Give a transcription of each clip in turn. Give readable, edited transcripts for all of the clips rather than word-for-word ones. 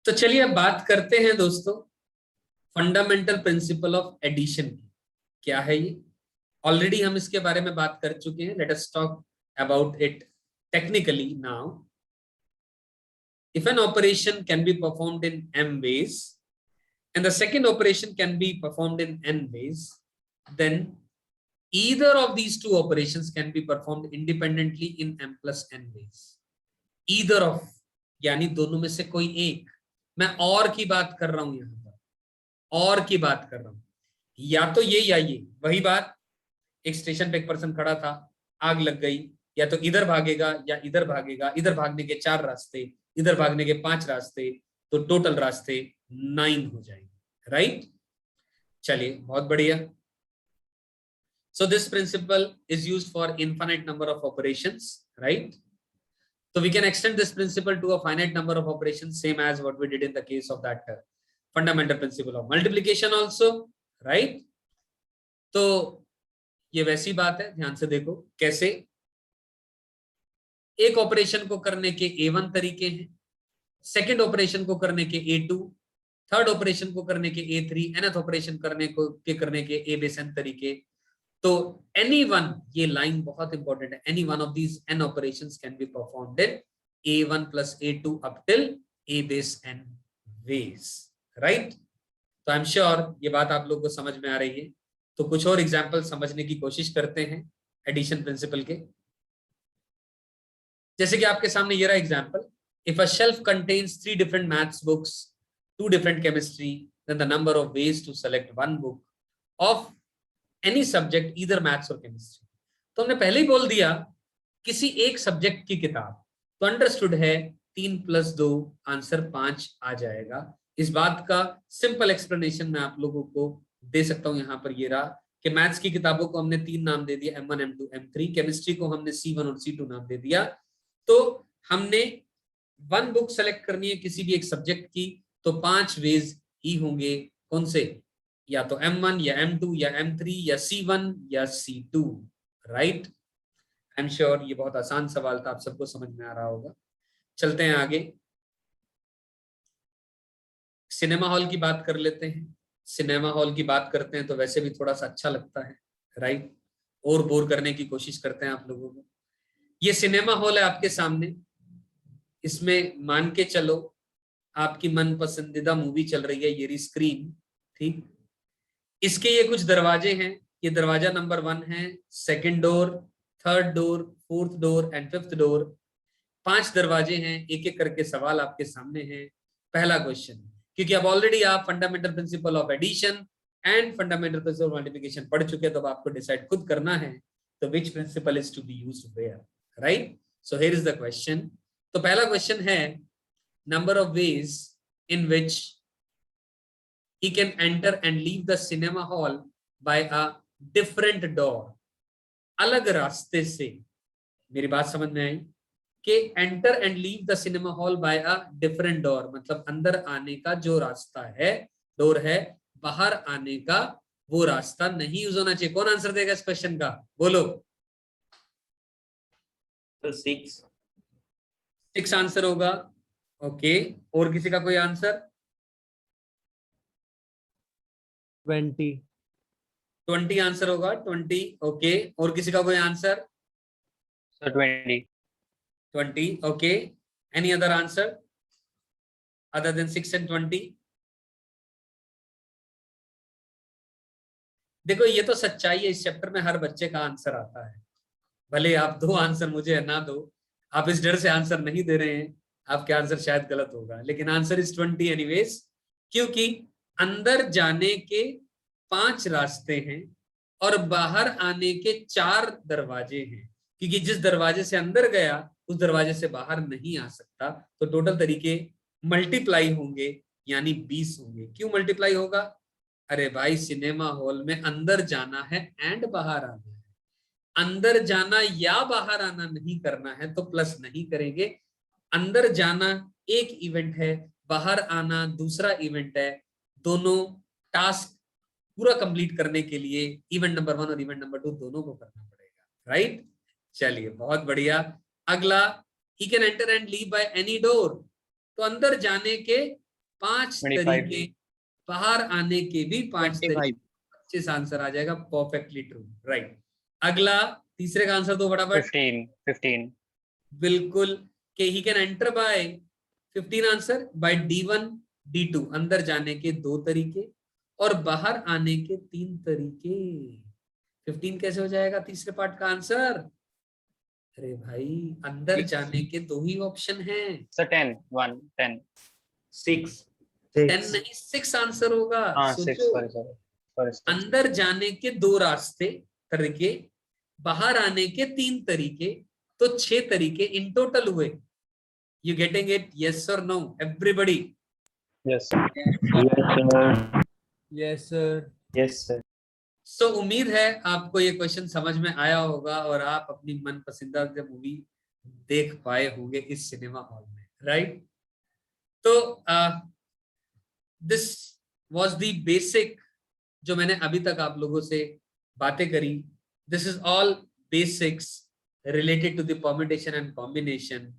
तो चलिए अब बात करते हैं दोस्तों फंडामेंटल प्रिंसिपल ऑफ एडिशन की। क्या है ये? ऑलरेडी हम इसके बारे में बात कर चुके हैं। Let us talk about it technically now. If an operation can be performed in m ways and the second operation can be performed in n ways, then either of these two operations can be performed independently in m plus n ways. Either of, यानी दोनों में से कोई एक। मैं और की बात कर रहा हूं, यहां पर और की बात कर रहा हूं। या तो ये या ये। वही बात, एक स्टेशन पे एक पर्सन खड़ा था, आग लग गई, या तो इधर भागेगा या इधर भागेगा। इधर भागने के 4 रास्ते, इधर भागने के 5 रास्ते, तो टोटल रास्ते 9 हो जाएंगे। राइट? चलिए, बहुत बढ़िया। So this principle is used for infinite number of operations, right? So we can extend this principle to a finite number of operations, same as what we did in the case of that fundamental principle of multiplication also, right? तो ये वैसी बात है, ध्यान से देखो कैसे। एक ऑपरेशन को करने के A1 तरीके हैं, सेकंड ऑपरेशन को करने के A2, थर्ड ऑपरेशन को करने के A3, nth ऑपरेशन करने के A बेस n तरीके। तो एनी वन, ये लाइन बहुत इंपॉर्टेंट है, any one of these n operations can be performed in A1 plus A2 up till A base n ways, right? तो आई एम श्योर ये बात आप लोगों को समझ में आ रही है। तो कुछ और एग्जांपल समझने की कोशिश करते हैं एडिशन प्रिंसिपल के। जैसे कि आपके सामने ये रहा example, if a shelf contains 3 different maths books, 2 different chemistry, then the number of ways to select one book of any subject, either maths और केमिस्ट्री। तो हमने पहले ही बोल दिया किसी एक सब्जेक्ट की किताब, तो अंडरस्टूड है 3 + 2 आंसर 5 आ जाएगा। इस बात का सिंपल एक्सप्लेनेशन मैं आप लोगों को दे सकता हूं। यहां पर ये रहा कि मैथ्स की किताबों को हमने 3 नाम दे दिया, M1, M2, M3। केमिस्ट्री को हमने C1 और C2 नाम दे दिया। तो हमने 1 बुक सेलेक्ट करनी है किसी भी एक सब्जेक्ट की, तो 5 वेज ही होंगे। कौन से? या तो M1 या M2 या M3 या C1 या C2, right? I am sure ये बहुत आसान सवाल था, आप सबको समझ में आ रहा होगा। चलते हैं आगे, सिनेमा हॉल की बात कर लेते हैं। सिनेमा हॉल की बात करते हैं तो वैसे भी थोड़ा सा अच्छा लगता है, राइट? और बोर करने की कोशिश करते हैं आप लोगों को। ये सिनेमा हॉल है आपके सामने, इसमें मान के चलो आपकी मन पसंदीदा मूवी चल रही है, ये रही स्क्रीन, ठीक? इसके ये कुछ दरवाजे हैं, ये दरवाजा नंबर 1 है, second door, third door, fourth door and fifth door. 5 दरवाजे हैं, एक एक करके सवाल आपके सामने हैं। पहला क्वेश्चन, क्योंकि अब ऑलरेडी आप fundamental principle of addition and fundamental principle of multiplication पढ़ चुके हैं, तो अब आपको डिसाइड खुद करना है तो which principle is to be used where, right? So here is the question. तो पहला क्वेश्चन है, number of ways in which he can enter and leave the cinema hall by a different door, अलग रास्ते से। मेरी बात समझ में आई कि enter and leave the cinema hall by a different door, मतलब अंदर आने का जो रास्ता है, डोर है, बाहर आने का वो रास्ता नहीं यूज होना चाहिए। कौन आंसर देगा इस क्वेश्चन का? बोलो। 6 आंसर होगा। ओके, और किसी का कोई आंसर? 20 आंसर होगा। 20, ओके। और किसी का कोई answer? 20, okay. Any other answer other than 6 and 20? देखो, ये तो सच्चाई है, इस चैप्टर में हर बच्चे का आंसर आता है। भले आप 2 आंसर मुझे ना दो, आप इस डर से आंसर नहीं दे रहे हैं, आपके आंसर शायद गलत होगा, लेकिन आंसर इज 20 एनीवेज, क्योंकि अंदर जाने के 5 रास्ते हैं और बाहर आने के 4 दरवाजे हैं। क्योंकि जिस दरवाजे से अंदर गया उस दरवाजे से बाहर नहीं आ सकता, तो टोटल तरीके मल्टीप्लाई होंगे, यानी 20 होंगे। क्यों मल्टीप्लाई होगा? अरे भाई, सिनेमा हॉल में अंदर जाना है एंड बाहर आना है। अंदर जाना या बाहर आना नहीं करना है तो प्लस नहीं करेंगे। अंदर जाना एक इवेंट है, बाहर आना दूसरा इवेंट है। दोनों टास्क पूरा कंप्लीट करने के लिए इवेंट नंबर 1 और इवेंट नंबर 2 दोनों को करना पड़ेगा, राइट? चलिए, बहुत बढ़िया। अगला, he can enter and leave by any door, तो अंदर जाने के 5 25 तरीके, बाहर आने के भी 5 तरीके, 25 25 आंसर आ जाएगा, परफेक्टली ट्रू, राइट। अगला तीसरे का आंसर दो फटाफट। 15 बिल्कुल, के he can enter bye 15 answer by D1 D2, अंदर जाने के 2 तरीके और बाहर आने के 3 तरीके। 15 कैसे हो जाएगा तीसरे पार्ट का आंसर? अरे भाई अंदर जाने के 2 ही ऑप्शन हैं। सर 10 6 10 नहीं, 6 आंसर होगा। हाँ 6 सोचो, सॉरी अंदर जाने के 2 रास्ते तरीके, बाहर आने के 3 तरीके, तो 6 तरीके इन टोटल हुए। You getting it? यस और no everybody? Yes yes sir. Yes sir. So उम्मीद है आपको ये क्वेश्चन समझ में आया होगा और आप अपनी मन पसंदीदा मूवी देख पाए होंगे इस सिनेमा हॉल में, राइट? तो दिस वाज द बेसिक जो मैंने अभी तक आप लोगों से बातें करी। This is all basics related to the permutation and combination.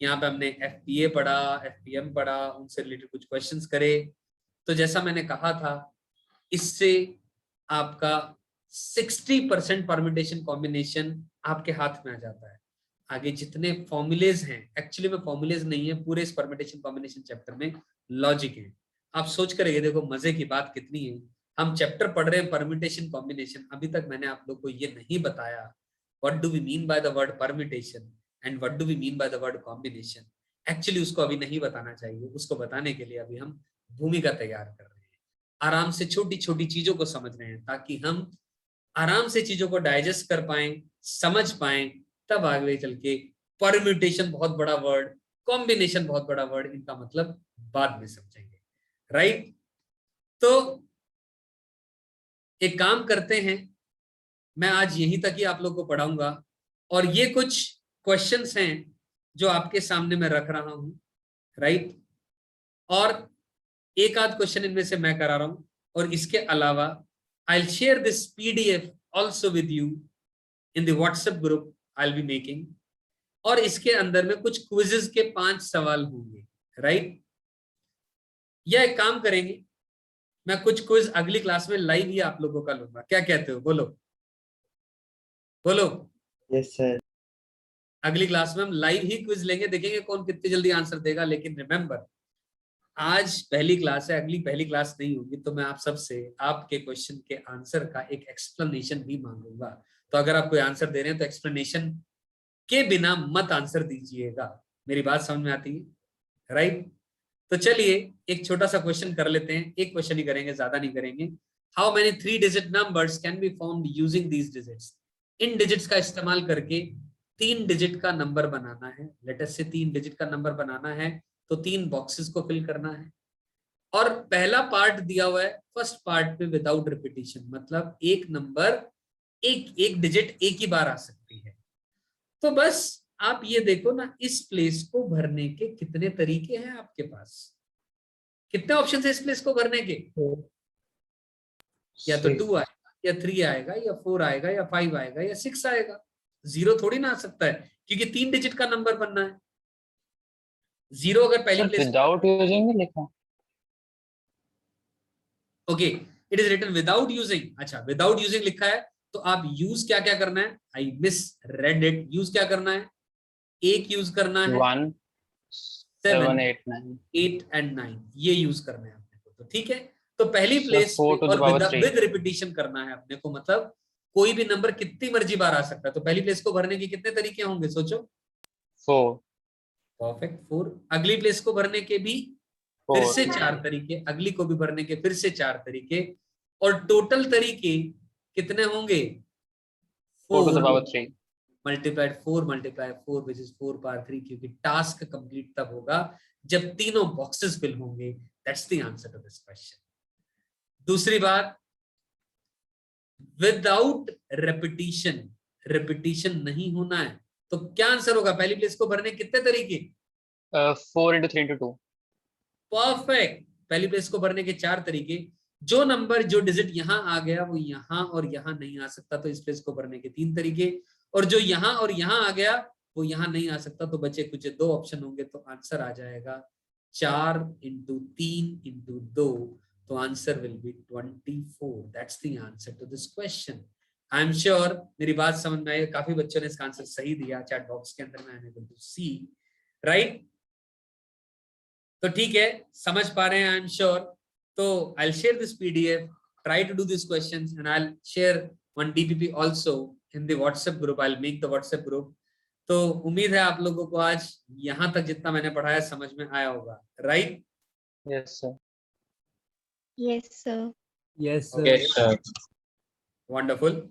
यहाँ पे हमने FPA पढ़ा, FPM पढ़ा, उनसे रिलेटेड कुछ क्वेश्चंस करे। तो जैसा मैंने कहा था, इससे आपका 60% परम्यूटेशन कॉम्बिनेशन आपके हाथ में आ जाता है। आगे जितने फॉर्मूलेज हैं, एक्चुअली में फॉर्मूलेज नहीं है, पूरे इस परम्यूटेशन कॉम्बिनेशन चैप्टर में लॉजिक है। आप सोच कर ये देखो मजे की बात कितनी है, हम चैप्टर पढ़ रहे हैं परम्यूटेशन कॉम्बिनेशन, अभी तक मैंने आप लोग को ये नहीं बताया what do we mean by the word permutation and what do we mean by the word combination. Actually उसको अभी नहीं बताना चाहिए, उसको बताने के लिए अभी हम भूमिका तैयार कर रहे हैं। आराम से छोटी छोटी चीजों को समझ रहे हैं ताकि हम आराम से चीजों को डाइजेस्ट कर पाए, समझ पाए, तब आगे चल के परम्यूटेशन बहुत बड़ा वर्ड, कॉम्बिनेशन बहुत बड़ा वर्ड, इनका मतलब बाद में समझेंगे, राइट? तो एक काम करते हैं, मैं आज यहीं तक ही आप लोग को पढ़ाऊंगा और ये कुछ क्वेश्चंस हैं जो आपके सामने मैं रख रहा हूं, राइट? और एक आध क्वेश्चन इनमें से मैं करा रहा हूं और इसके अलावा आई will share this PDF also with you in the WhatsApp group I'll be making, और इसके अंदर में कुछ क्विजेस के 5 सवाल होंगे, राइट? या एक काम करेंगे, मैं कुछ क्विज अगली क्लास में लाइव ही आप लोगों का लूंगा, क्या कहते हो? बोलो बोलो। Yes sir. अगली क्लास में हम लाइव ही क्विज लेंगे, देखेंगे कौन कितनी जल्दी आंसर देगा। लेकिन रिमेंबर, आज पहली क्लास है, अगली पहली क्लास नहीं होगी, तो मैं आप सबसे आपके क्वेश्चन के आंसर का एक एक्सप्लेनेशन भी मांगूंगा। तो अगर आप कोई आंसर दे रहे हैं तो एक्सप्लेनेशन के बिना मत आंसर दीजिएगा। मेरी बात समझ में आती है, राइट? तो चलिए एक छोटा सा क्वेश्चन कर लेते हैं, एक क्वेश्चन ही करेंगे, ज्यादा नहीं करेंगे। How many 3 digit numbers can be formed using these digits? In digits का इस्तेमाल करके 3 डिजिट का नंबर बनाना है। लेट अस से 3 डिजिट का नंबर बनाना है तो 3 बॉक्सेस को फिल करना है। और पहला पार्ट दिया हुआ है फर्स्ट पार्ट पे विदाउट रिपीटिशन, मतलब एक नंबर एक डिजिट एक ही बार आ सकती है। तो बस आप ये देखो ना, इस प्लेस को भरने के कितने तरीके हैं आपके पास? कितने ऑप्शन है इस प्लेस को भरने के? या तो 2 आएगा, या 3 आएगा, या 4 आएगा, या 5 आएगा, या 6 आएगा। 0 थोड़ी ना आ सकता है क्योंकि 3 डिजिट का नंबर बनना है। 0 अगर पहली प्लेस विदाउट यूजिंग लिखा, okay, it is written without using. अच्छा, विदाउट यूजिंग लिखा है तो आप यूज क्या क्या करना है? I misread it. Use क्या करना है? एक यूज करना है 1 7 8 9 8 एंड 9, ये यूज करना है अपने को। तो ठीक है, तो पहली प्लेस 4 पे to the और power 3 विद रिपीटिशन करना है अपने को, मतलब कोई भी नंबर कितनी मर्जी बार आ सकता है। तो पहली प्लेस को भरने के कितने तरीके होंगे सोचो? 4 परफेक्ट, 4। अगली प्लेस को भरने के भी फिर से 4 तरीके, अगली को भी भरने के फिर से 4 तरीके, और टोटल तरीके कितने होंगे? 4 to the 4 power 3 multiplied 4 multiply 4 which is 4 power 3, क्योंकि टास्क कंप्लीट तब होगा जब तीनों बॉक्सेस फिल होंगे। That's the answer to this question. दूसरी बात, विदाउट रेपिटिशन, रेपिटिशन नहीं होना है तो क्या आंसर होगा? पहली प्लेस को भरने कितने तरीके? 4 into 3 into 2 परफेक्ट, पहली प्लेस को भरने के 4 तरीके। जो नंबर जो डिजिट यहां आ गया वो यहां और यहां नहीं आ सकता, तो इस प्लेस को भरने के 3 तरीके। और जो यहां और यहां आ गया वो यहां नहीं आ सकता, तो बचे कुछ 2 ऑप्शन होंगे, तो आंसर आ जाएगा 4 into 3 into 2, तो answer will be 24. That's the answer to this question. I am sure मेरी बात समझ में आई. काफी बच्चों ने इसका आंसर सही दिया चैट बॉक्स के अंदर. मैं एबल टू सी राइट. तो ठीक है, समझ पा रहे हैं आई एम श्योर. तो I will share this PDF, try to do these questions, and I'll share one DPP also in the WhatsApp group. I'll make the WhatsApp group. तो उम्मीद है आप लोगों को आज यहाँ तक जितना मैंने पढ़ाया समझ में आया होगा. Right? Yes, sir. Yes, sir. Yes, sir. Yes, sir. Wonderful.